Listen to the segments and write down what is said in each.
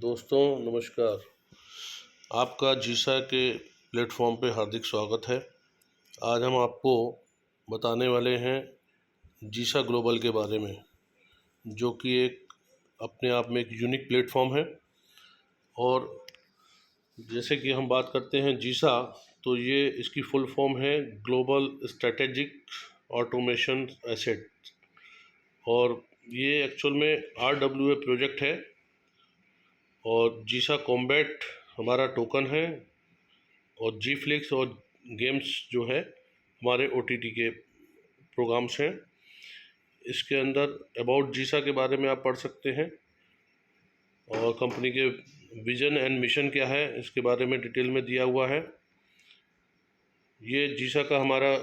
दोस्तों नमस्कार। आपका जीसा के प्लेटफॉर्म पे हार्दिक स्वागत है। आज हम आपको बताने वाले हैं जीसा ग्लोबल के बारे में, जो कि एक अपने आप में एक यूनिक प्लेटफॉर्म है। और जैसे कि हम बात करते हैं जीसा, तो ये इसकी फुल फॉर्म है ग्लोबल स्ट्रेटेजिक ऑटोमेशन एसेट, और ये एक्चुअल में RWA प्रोजेक्ट है। और जीसा कॉम्बैट हमारा टोकन है, और जी फ्लिक्स और गेम्स जो है हमारे OTT के प्रोग्राम्स हैं। इसके अंदर अबाउट जीसा के बारे में आप पढ़ सकते हैं, और कंपनी के विजन एंड मिशन क्या है इसके बारे में डिटेल में दिया हुआ है। ये जीसा का हमारा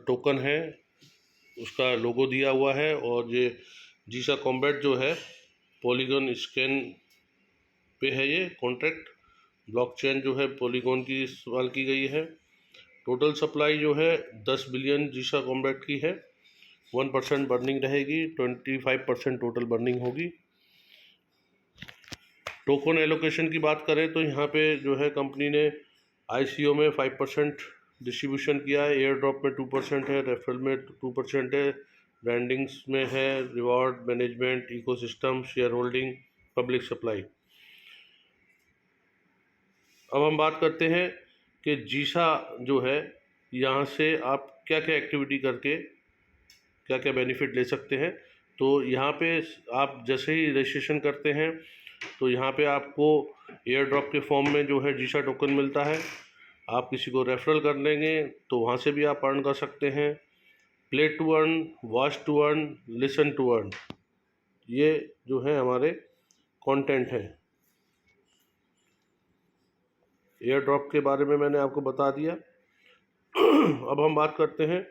टोकन है, उसका लोगो दिया हुआ है। और ये जीसा कॉम्बैट जो है पॉलीगॉन स्कैन पे है। ये कॉन्ट्रैक्ट ब्लॉकचेन जो है पॉलीगॉन की इस्तेमाल की गई है। टोटल सप्लाई जो है 10 बिलियन जीसा कॉम्बैट की है। 1% बर्निंग रहेगी, 25% टोटल बर्निंग होगी। टोकन एलोकेशन की बात करें तो यहाँ पे जो है कंपनी ने ICO में 5% डिस्ट्रीब्यूशन किया है, एयर ड्रॉप में 2% है, रेफरल में 2% है, ब्रांडिंग्स में है, reward management, ecosystem, share holding, public supply. अब हम बात करते हैं कि जीसा जो है यहाँ से आप क्या क्या एक्टिविटी करके क्या क्या बेनिफिट ले सकते हैं। तो यहाँ पे आप जैसे ही रजिस्ट्रेशन करते हैं तो यहाँ पे आपको एयर ड्रॉप के फॉर्म में जो है जीसा टोकन मिलता है। आप किसी को रेफरल कर लेंगे तो वहाँ से भी आप अर्न कर सकते हैं। Play to earn, watch to earn, listen to earn, ये जो है हमारे कंटेंट हैं। एयर ड्रॉप के बारे में मैंने आपको बता दिया। अब हम बात करते हैं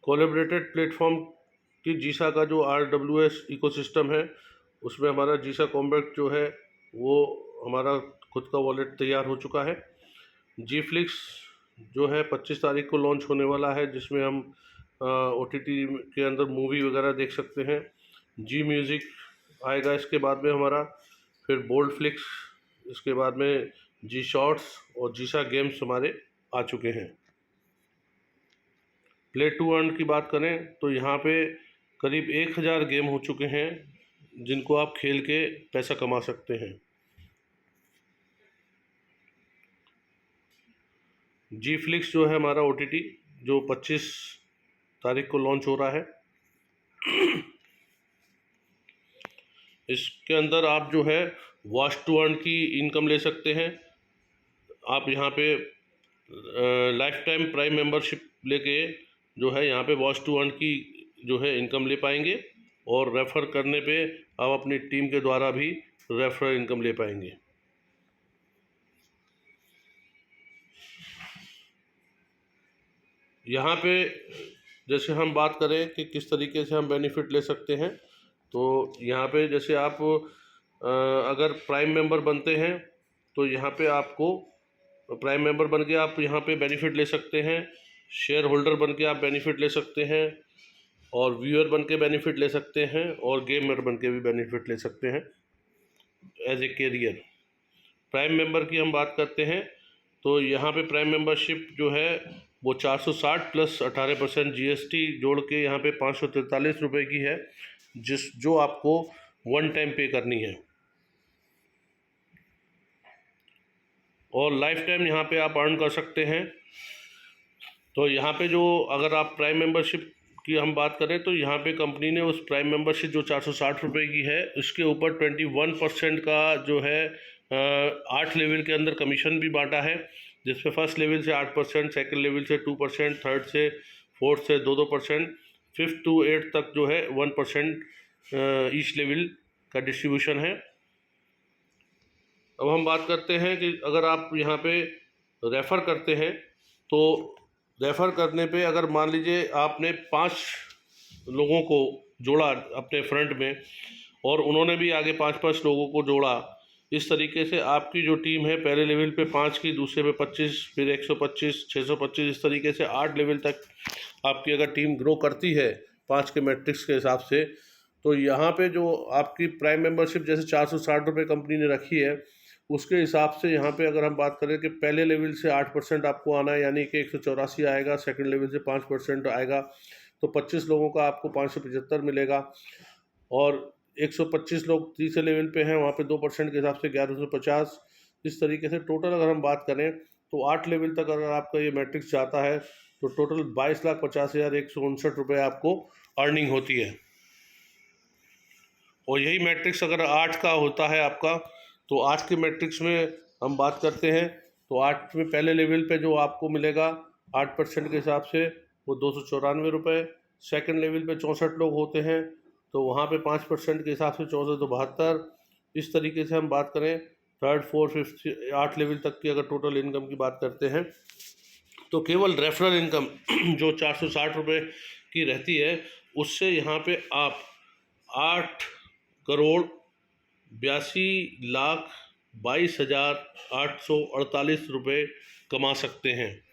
कोलैबोरेटेड प्लेटफॉर्म की जीसा का जो RWS इकोसिस्टम है, उसमें हमारा जीसा कॉम्बैट जो है वो हमारा खुद का वॉलेट तैयार हो चुका है। जी फ्लिक्स जो है 25 तारीख को लॉन्च होने वाला है, जिसमें हम OTT के अंदर मूवी वगैरह देख सकते हैं। जी म्यूज़िक आएगा इसके बाद में हमारा, फिर बोल्ड फ्लिक्स, इसके बाद में जी शॉर्ट्स और जीसा गेम्स हमारे आ चुके हैं। प्ले टू अर्न की बात करें तो यहाँ पे करीब 1000 गेम हो चुके हैं जिनको आप खेल के पैसा कमा सकते हैं। जी फ्लिक्स जो है हमारा OTT जो 25 तारीख को लॉन्च हो रहा है, इसके अंदर आप जो है वॉच टू अर्न की इनकम ले सकते हैं। आप यहाँ पे लाइफ टाइम प्राइम मेंबरशिप लेके जो है यहाँ पे वॉच टू अर्न की जो है इनकम ले पाएंगे, और रेफ़र करने पे आप अपनी टीम के द्वारा भी रेफरल इनकम ले पाएंगे। यहाँ पे जैसे हम बात करें कि किस तरीके से हम बेनिफिट ले सकते हैं, तो यहाँ पे जैसे आप अगर प्राइम मेंबर बनते हैं तो यहाँ पे आपको प्राइम मेंबर बन के आप यहाँ पे बेनिफिट ले सकते हैं। शेयर होल्डर बन के आप बेनिफिट ले सकते हैं, और व्यूअर बन के बेनिफिट ले सकते हैं, और गेमर बन के भी बेनिफिट ले सकते हैं as a career. Prime member की हम बात करते हैं तो यहाँ पे प्राइम मेंबरशिप जो है वो 460 प्लस 18% GST जोड़ के यहाँ पे 543 रुपये की है, जो आपको वन टाइम पे करनी है। और लाइफ टाइम यहाँ पे आप अर्न कर सकते हैं। तो यहाँ पे जो अगर आप प्राइम मेंबरशिप की हम बात करें तो यहाँ पे कंपनी ने उस प्राइम मेंबरशिप जो 460 रुपये की है उसके ऊपर 21% का जो है 8 लेवल के अंदर कमीशन भी बांटा है, जिसमें फर्स्ट लेवल से 8%, सेकंड लेवल से 2%, थर्ड से फोर्थ से 2% 5th to 8th तक जो है 1% ईच लेवल का डिस्ट्रीब्यूशन है। अब हम बात करते हैं कि अगर आप यहाँ पे रेफ़र करते हैं तो रेफ़र करने पे अगर मान लीजिए आपने 5 लोगों को जोड़ा अपने फ्रंट में, और उन्होंने भी आगे 5-5 लोगों को जोड़ा, इस तरीके से आपकी जो टीम है पहले लेवल पे 5 की, दूसरे पे 25, फिर 125, 625, इस तरीके से 8 लेवल तक आपकी अगर टीम ग्रो करती है 5 के मैट्रिक्स के हिसाब से, तो यहाँ पे जो आपकी प्राइम मेंबरशिप जैसे 460 रुपये कंपनी ने रखी है, उसके हिसाब से यहाँ पे अगर हम बात करें कि पहले लेवल से 8% आपको आना है, यानी कि 184 आएगा, सेकंड लेवल से 5% आएगा, तो 25 लोगों का आपको 575 मिलेगा। और 125 लोग तीसरे लेवल पे हैं, वहाँ पे 2% के हिसाब से 1150। इस तरीके से टोटल अगर हम बात करें तो 8 लेवल तक अगर आपका ये मैट्रिक्स जाता है तो टोटल 22,50,159 रुपये आपको अर्निंग होती है। और यही मैट्रिक्स अगर 8 का होता है आपका, तो 8 के मैट्रिक्स में हम बात करते हैं तो 8 में पहले लेवल पे जो आपको मिलेगा 8% के हिसाब से वो 294 रुपये। सेकेंड लेवल पे 64 लोग होते हैं तो वहाँ पे 5% के हिसाब से 1472। इस तरीके से हम बात करें थर्ड फोर्थ फिफ्थ 8 लेवल तक की अगर टोटल इनकम की बात करते हैं तो केवल रेफरल इनकम जो 460 रुपये की रहती है, उससे यहाँ पे आप 8,82,22,848 रुपये कमा सकते हैं।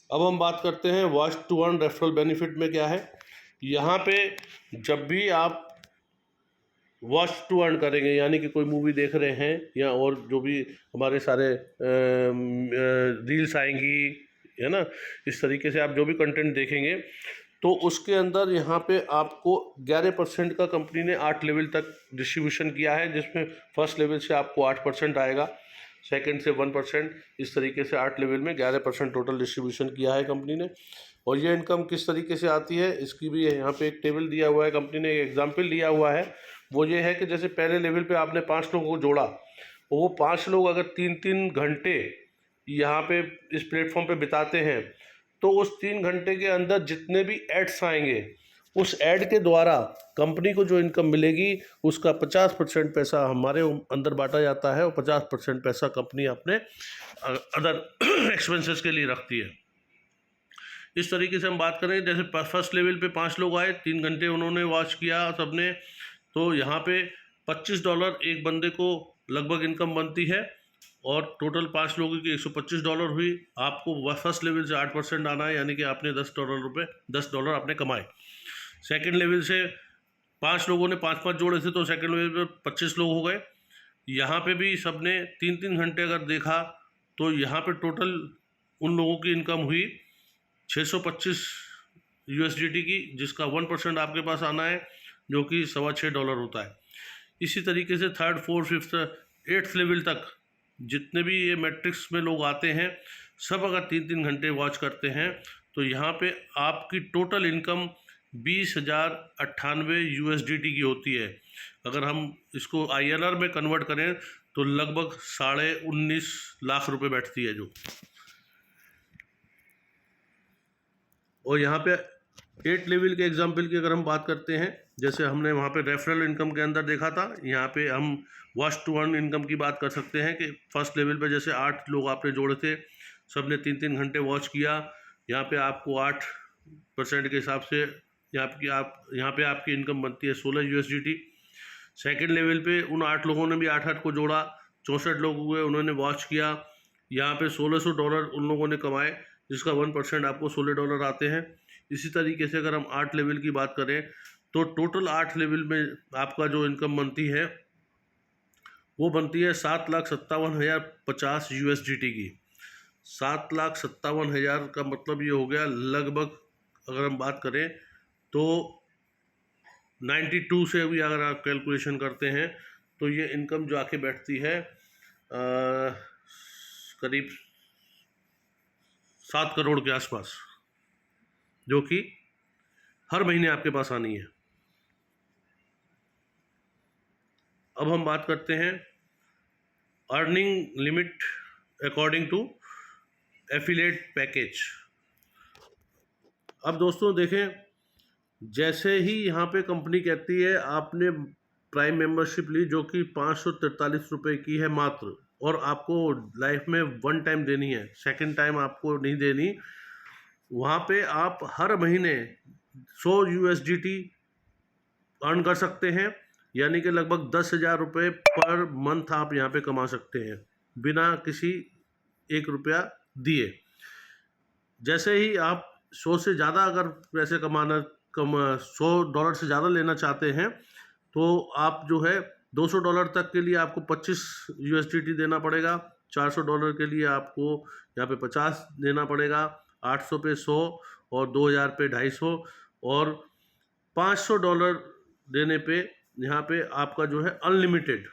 अब हम बात करते हैं watch to earn referral benefit में क्या है। यहाँ पे जब भी आप वॉच टू अर्न करेंगे, यानी कि कोई मूवी देख रहे हैं या और जो भी हमारे सारे रील्स आएंगी, है ना, इस तरीके से आप जो भी कंटेंट देखेंगे तो उसके अंदर यहाँ पे आपको 11% का कंपनी ने 8 लेवल तक डिस्ट्रीब्यूशन किया है, जिसमें फर्स्ट लेवल से आपको 8% आएगा, सेकंड से 1%, इस तरीके से 8 लेवल में 11% टोटल डिस्ट्रीब्यूशन किया है कंपनी ने। और ये इनकम किस तरीके से आती है इसकी भी यहाँ पे एक टेबल दिया हुआ है, कंपनी ने एक एग्जाम्पल दिया हुआ है। वो ये है कि जैसे पहले लेवल पे आपने 5 लोगों को जोड़ा, वो 5 लोग अगर 3-3 घंटे यहाँ पे इस प्लेटफॉर्म पे बिताते हैं तो उस 3 घंटे के अंदर जितने भी एड्स आएंगे, उस ऐड के द्वारा कंपनी को जो इनकम मिलेगी उसका 50% पैसा हमारे अंदर बांटा जाता है और 50% पैसा कंपनी अपने अदर एक्सपेंसेस के लिए रखती है। इस तरीके से हम बात करें, जैसे फर्स्ट लेवल पे 5 लोग आए, 3 घंटे उन्होंने वॉच किया सबने, तो यहाँ पे $25 एक बंदे को लगभग इनकम बनती है और टोटल 5 लोगों की $125 हुई। आपको फर्स्ट लेवल से 8% आना है, यानी कि आपने $10 आपने कमाए। सेकंड लेवल से 5 लोगों ने 5-5 जोड़े थे तो सेकंड लेवल पे 25 लोग हो गए। यहाँ पे भी सबने 3-3 घंटे अगर देखा तो यहाँ पे टोटल उन लोगों की इनकम हुई 625 USDT की, जिसका 1% आपके पास आना है जो कि $6.25 होता है। इसी तरीके से third fourth fifth 8th level तक जितने भी ये मैट्रिक्स में लोग आते हैं, सब अगर 3-3 घंटे वॉच करते हैं तो यहाँ पे आपकी टोटल इनकम 20,098 USDT की होती है। अगर हम इसको INR में कन्वर्ट करें तो लगभग 19.5 लाख रुपए बैठती है जो। और यहाँ पे 8 लेवल के एग्जाम्पल की अगर हम बात करते हैं, जैसे हमने वहाँ पे रेफरल इनकम के अंदर देखा था, यहाँ पे हम वॉच टू अर्न इनकम की बात कर सकते हैं कि फर्स्ट लेवल पे जैसे 8 लोग आपने जोड़े थे, सब ने 3-3 घंटे वॉच किया, यहाँ पे आपको 8% के हिसाब से यहाँ पे आपकी इनकम बनती है 16 USDT। सेकेंड लेवल पे उन 8 लोगों ने भी 8-8 को जोड़ा, 64 लोग हुए, उन्होंने वॉच किया, यहाँ पे $1,600 उन लोगों ने कमाए, जिसका 1% आपको $16 आते हैं। इसी तरीके से अगर हम 8 लेवल की बात करें तो टोटल 8 लेवल में आपका जो इनकम बनती है वो बनती है 7,57,050 USDT की। 7,57,000 का मतलब ये हो गया लगभग, अगर हम बात करें तो 92 से भी अगर आप कैलकुलेशन करते हैं तो ये इनकम जो आके बैठती है करीब 7 करोड़ के आसपास, जो कि हर महीने आपके पास आनी है। अब हम बात करते हैं earning limit according to affiliate package. अब दोस्तों देखें, जैसे ही यहाँ पे कंपनी कहती है आपने प्राइम मेंबरशिप ली जो कि 543 रुपये की है मात्र, और आपको लाइफ में 1 टाइम देनी है, सेकंड टाइम आपको नहीं देनी, वहाँ पे आप हर महीने 100 USDT अर्न कर सकते हैं, यानी कि लगभग 10,000 रुपये पर मंथ आप यहाँ पे कमा सकते हैं बिना किसी 1 रुपया दिए। जैसे ही आप 100 से ज़्यादा अगर पैसे $100 से ज़्यादा लेना चाहते हैं तो आप जो है $200 तक के लिए आपको 25 USDT देना पड़ेगा, $400 के लिए आपको यहाँ पे 50 देना पड़ेगा, 800 पे 100 और 2000 पे 250 और $500 देने पे यहाँ पे आपका जो है अनलिमिटेड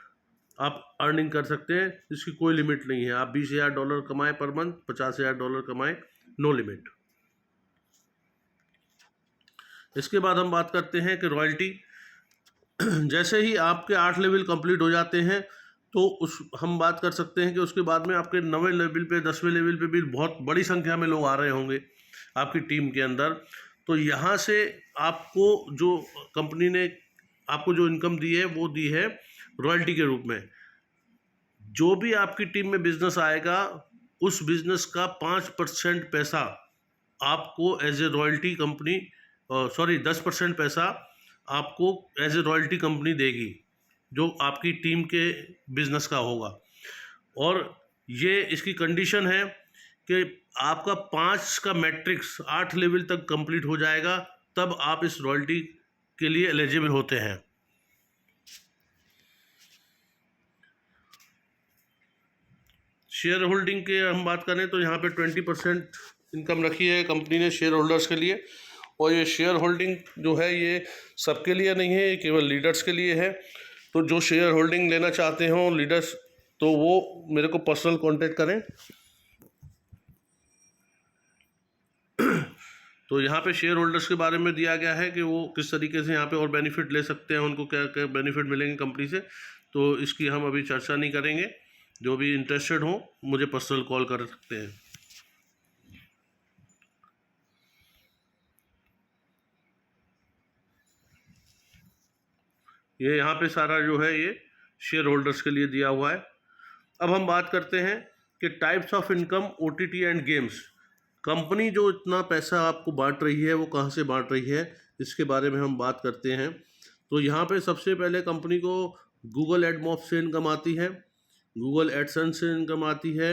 आप अर्निंग कर सकते हैं, इसकी कोई लिमिट नहीं है। आप $20,000 कमाएं पर मंथ, $50,000 कमाएं, नो लिमिट। इसके बाद हम बात करते हैं कि रॉयल्टी। जैसे ही आपके 8 लेवल कंप्लीट हो जाते हैं तो हम बात कर सकते हैं कि उसके बाद में आपके 9वें लेवल पे 10वें लेवल पे भी बहुत बड़ी संख्या में लोग आ रहे होंगे आपकी टीम के अंदर। तो यहाँ से आपको जो कंपनी ने आपको जो इनकम दी है वो दी है रॉयल्टी के रूप में। जो भी आपकी टीम में बिजनेस आएगा उस बिजनेस का 5% पैसा आपको एज ए रॉयल्टी कंपनी 10% पैसा आपको एज ए रॉयल्टी कंपनी देगी जो आपकी टीम के बिजनेस का होगा। और ये इसकी कंडीशन है कि आपका 5 का मैट्रिक्स 8 लेवल तक कंप्लीट हो जाएगा, तब आप इस रॉयल्टी के लिए एलिजिबल होते हैं। शेयर होल्डिंग के हम बात करें तो यहाँ पे 20% इनकम रखी है कंपनी ने शेयर होल्डर्स के लिए। और ये शेयर होल्डिंग जो है ये सबके लिए नहीं है, ये केवल लीडर्स के लिए है। तो जो शेयर होल्डिंग लेना चाहते हो लीडर्स तो वो मेरे को पर्सनल कांटेक्ट करें। तो यहाँ पे शेयर होल्डर्स के बारे में दिया गया है कि वो किस तरीके से यहाँ पे और बेनिफिट ले सकते हैं, उनको क्या क्या बेनिफिट मिलेंगे कंपनी से। तो इसकी हम अभी चर्चा नहीं करेंगे। जो भी इंटरेस्टेड हो मुझे पर्सनल कॉल कर सकते हैं। ये यहाँ पे सारा जो है ये शेयर होल्डर्स के लिए दिया हुआ है। अब हम बात करते हैं कि types of income, OTT and games. Company जो इतना पैसा आपको बांट रही है वो कहाँ से बांट रही है, इसके बारे में हम बात करते हैं। तो यहाँ पे सबसे पहले कंपनी को गूगल एडमॉब से इनकम आती है, गूगल एडसेंस से इनकम आती है,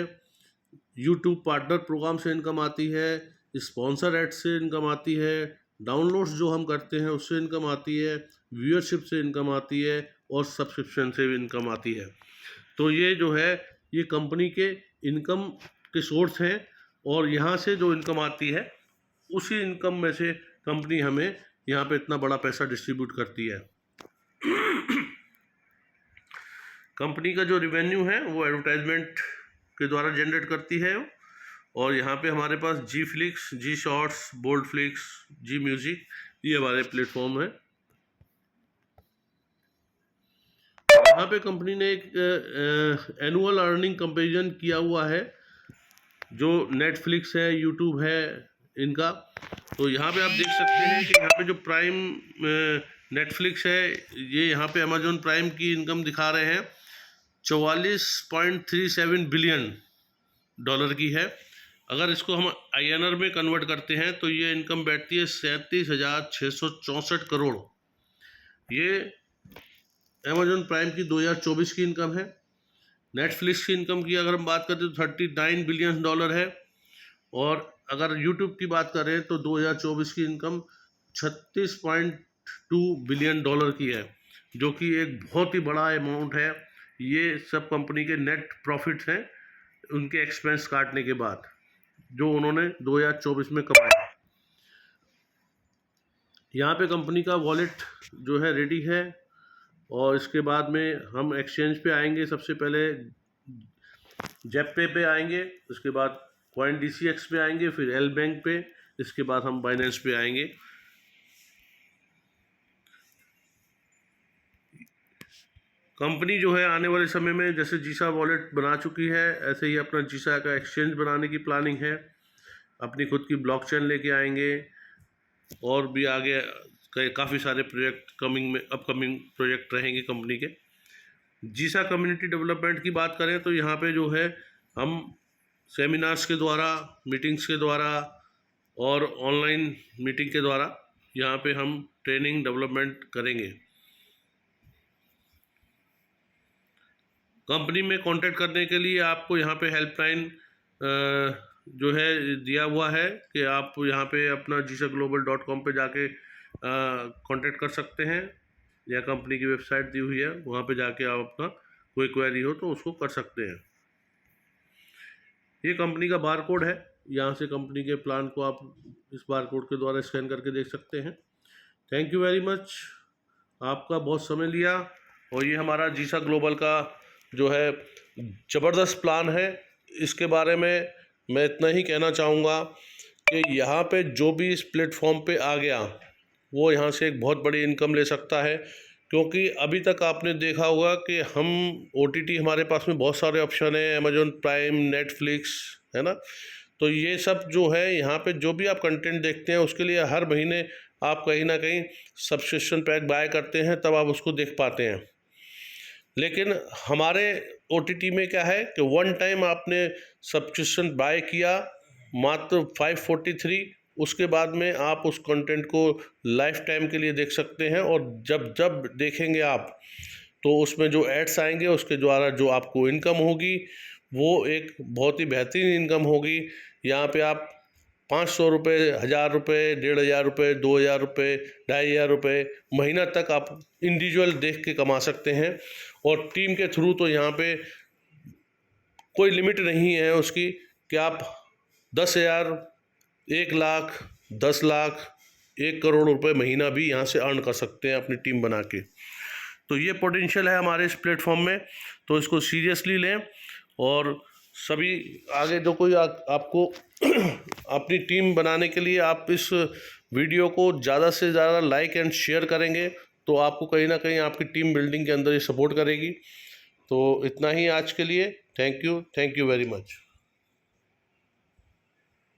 यूट्यूब पार्टनर प्रोग्राम से इनकम आती है, स्पॉन्सर एड्स से इनकम आती है, डाउनलोड्स जो हम करते हैं उससे इनकम आती है, व्यूअरशिप से इनकम आती है और सब्सक्रिप्शन से भी इनकम आती है। तो ये जो है ये कंपनी के इनकम के सोर्स हैं और यहाँ से जो इनकम आती है उसी इनकम में से कंपनी हमें यहाँ पे इतना बड़ा पैसा डिस्ट्रीब्यूट करती है। कंपनी का जो रिवेन्यू है वो एडवर्टाइजमेंट के द्वारा जनरेट करती है। और यहाँ पे हमारे पास जी फ्लिक्स, जी शॉर्ट्स, बोल्ड फ्लिक्स, जी म्यूजिक, ये हमारे प्लेटफॉर्म है। यहाँ पे कंपनी ने एक एनुअल अर्निंग कंपेरिजन किया हुआ है जो नेटफ्लिक्स है, यूट्यूब है इनका। तो यहाँ पे आप देख सकते हैं कि यहाँ पे जो प्राइम नेटफ्लिक्स है ये यहाँ पे अमेजोन प्राइम की इनकम दिखा रहे हैं 44.37 बिलियन डॉलर की है। अगर इसको हम INR में कन्वर्ट करते हैं तो ये इनकम बैठती है 37,664 करोड़। ये अमेजोन प्राइम की 2024 की इनकम है। नेटफ्लिक्स की इनकम की अगर हम बात करते हैं तो 39 बिलियन डॉलर है। और अगर यूट्यूब की बात करें तो 2024 की इनकम 36.2 बिलियन डॉलर की है, जो कि एक बहुत ही बड़ा अमाउंट है। ये सब कंपनी के नेट प्रॉफिट्स हैं उनके एक्सपेंस काटने के बाद जो उन्होंने 2024 में कमाया। यहाँ पे कंपनी का वॉलेट जो है रेडी है। और इसके बाद में हम एक्सचेंज पे आएंगे। सबसे पहले जेपे पे आएंगे, उसके बाद CoinDCX पे आएंगे, फिर एल बैंक पे, इसके बाद हम बाइनेंस पे आएंगे। कंपनी जो है आने वाले समय में जैसे जीसा वॉलेट बना चुकी है ऐसे ही अपना जीसा का एक्सचेंज बनाने की प्लानिंग है। अपनी खुद की ब्लॉकचेन लेके आएंगे और भी आगे काफ़ी सारे प्रोजेक्ट अपकमिंग प्रोजेक्ट रहेंगे कंपनी के। जीसा कम्युनिटी डेवलपमेंट की बात करें तो यहाँ पे जो है हम सेमिनार्स के द्वारा, मीटिंग्स के द्वारा और ऑनलाइन मीटिंग के द्वारा यहाँ पे हम ट्रेनिंग डेवलपमेंट करेंगे। कंपनी में कांटेक्ट करने के लिए आपको यहाँ पे हेल्पलाइन जो है दिया हुआ है कि आप यहाँ पे अपना jisaglobal.com पे जाके कांटेक्ट कर सकते हैं, या कंपनी की वेबसाइट दी हुई है, वहाँ पे जाके आप अपना कोई क्वेरी हो तो उसको कर सकते हैं। ये कंपनी का बार कोड है, यहाँ से कंपनी के प्लान को आप इस बार कोड के द्वारा स्कैन करके देख सकते हैं। थैंक यू वेरी मच, आपका बहुत समय लिया। और ये हमारा जीसा ग्लोबल का जो है ज़बरदस्त प्लान है। इसके बारे में मैं इतना ही कहना चाहूँगा कि यहाँ पे जो भी इस प्लेटफॉर्म पे आ गया वो यहाँ से एक बहुत बड़ी इनकम ले सकता है, क्योंकि अभी तक आपने देखा होगा कि हम OTT हमारे पास में बहुत सारे ऑप्शन हैं, अमेजॉन प्राइम, नेटफ्लिक्स, है ना। तो ये सब जो है यहाँ पे जो भी आप कंटेंट देखते हैं उसके लिए हर महीने आप कहीं ना कहीं सब्सक्रिप्शन पैक बाय करते हैं, तब आप उसको देख पाते हैं। लेकिन हमारे OTT में क्या है कि वन टाइम आपने सब्सक्रिप्शन बाय किया मात्र 543, उसके बाद में आप उस कंटेंट को लाइफ टाइम के लिए देख सकते हैं। और जब जब देखेंगे आप तो उसमें जो एड्स आएंगे उसके द्वारा जो आपको इनकम होगी वो एक बहुत ही बेहतरीन इनकम होगी। यहाँ पे आप 500 रुपये, 1000 रुपये, 1500 रुपये, 2000 रुपये, 2500 रुपये महीना तक आप इंडिविजुअल देख के कमा सकते हैं। और टीम के थ्रू तो यहाँ पे कोई लिमिट नहीं है उसकी कि आप 10,000, 1 लाख, 10 लाख, 1 करोड़ रुपए महीना भी यहाँ से अर्न कर सकते हैं अपनी टीम बना के। तो ये पोटेंशियल है हमारे इस प्लेटफॉर्म में, तो इसको सीरियसली लें। और सभी आगे जो कोई आपको अपनी टीम बनाने के लिए आप इस वीडियो को ज़्यादा से ज़्यादा लाइक एंड शेयर करेंगे तो आपको कहीं ना कहीं आपकी टीम बिल्डिंग के अंदर ये सपोर्ट करेगी। तो इतना ही आज के लिए। Thank you very much.